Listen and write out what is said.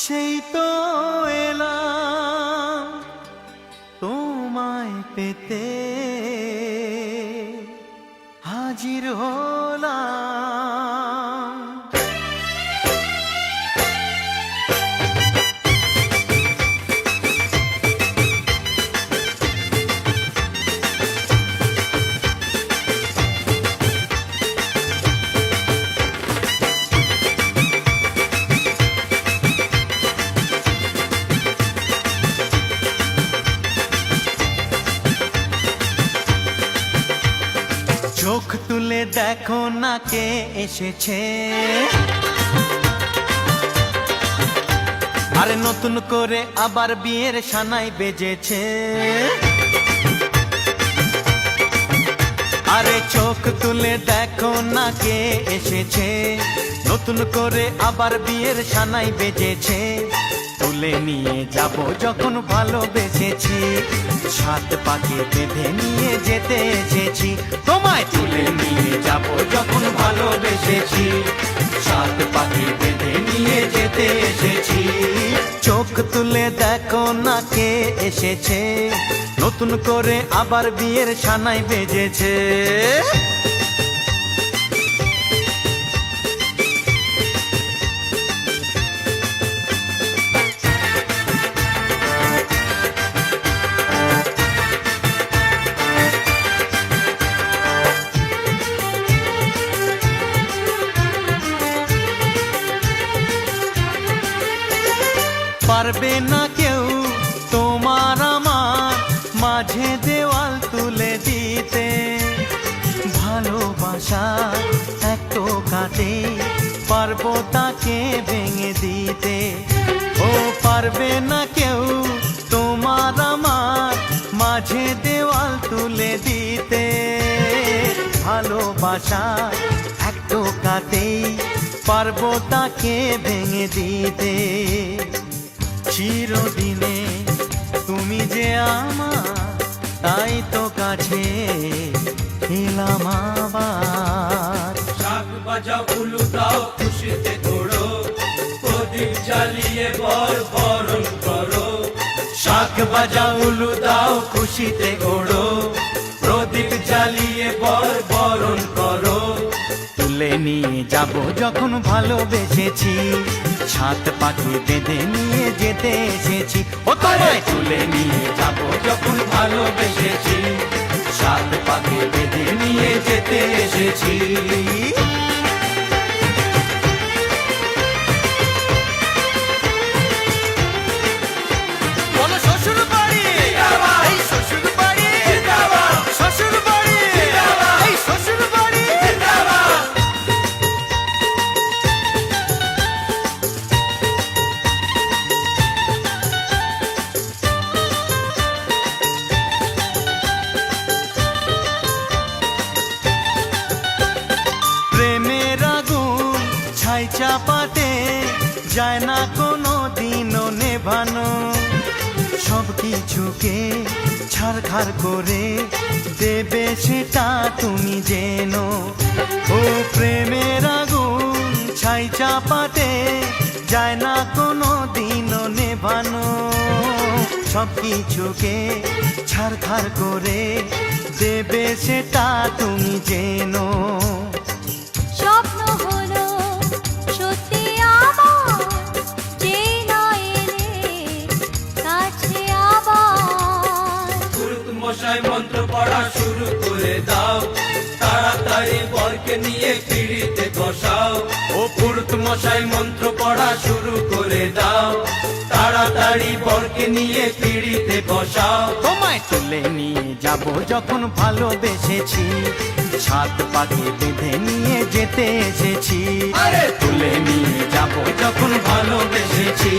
সেই তো এলাম তোমায় পেতে, হাজির হলাম। চোখ তুলে দেখো না কে এসেছে, আরে নতুন করে আবার বিয়ের সানাই বেজেছে। আরে চোখ তুলে দেখো না কে এসেছে, নতুন করে আবার বিয়ের সানাই বেজেছে। তুলে নিয়ে যাব যখন ভালোবেসেছি, সাত পাকে বেঁধে নিয়ে যেতে এসেছি। তোমায় তুলে নিয়ে যাব যখন ভালোবেসেছি, সাত পাকে বেঁধে নিয়ে যেতে এসেছি। চোখ তুলে দেখো না কে এসেছে, নতুন করে আবার বিয়ের সানাই বেজেছে। পারবে না কেউ তোমার আমার মাঝে দেওয়াল তুলে দিতে, ভালোবাসা এক কাটে পারবো তাকে ভেঙে দিতে। ও পারবে না কেউ তোমার আমার মাঝে দেওয়াল তুলে দিতে, ভালোবাসা এক কাটেই পারবো তাকে ভেঙে দিতে। চিরদিনে তুমি যে আমার, তাই তো কাছে এলাম আবার। শাক বাজাও উলু দাও খুশিতে ঘোড়ো, প্রদীপ জ্বালিয়ে বর বরণ করো। শাক বাজাও উলু দাও খুশিতে ওড়ো, প্রদীপ জ্বালিয়ে বর বরণ করো। তুলে নিয়ে যাব যখন ভালোবেসেছি, সাত পাখি বেঁধে নিয়ে যেতে এসেছি। ও তোমায় তুলে নিয়ে যাব যখন ভালোবেসেছি, সাত পাখি বেঁধে নিয়ে যেতে এসেছি। ছাই চাপাতে যায় না কোনো দিনও নেভানো, সব কিছুকে ছারখার করে দেবে সেটা তুমি জেনো। ও প্রেমের আগুন ছাই চাপাতে যায় না কোনো দিনও নেভানো, সব কিছুকে ছারখার করে দেবে সেটা তুমি জেনো। স্বপ্ন হলো সত্যি আমার, যে নয় এলে কাছে আবার। পুরুত মশাই মন্ত্র পড়া শুরু করে দাও, তাড়াতাড়ি বরকে নিয়ে পিড়িতে বসাও। ও পুরুত মশাই মন্ত্র পড়া শুরু করে দাও, তাড়াতাড়ি বরকে নিয়ে পিড়িতে বসাও। তোমায় তুলে নিয়ে যাব যখন ভালোবেসেছি, সাত পাখি বেঁধে নিয়ে যেতে এসেছি। আরে তুলে নিয়ে যাব যখন ভালোবেসেছি,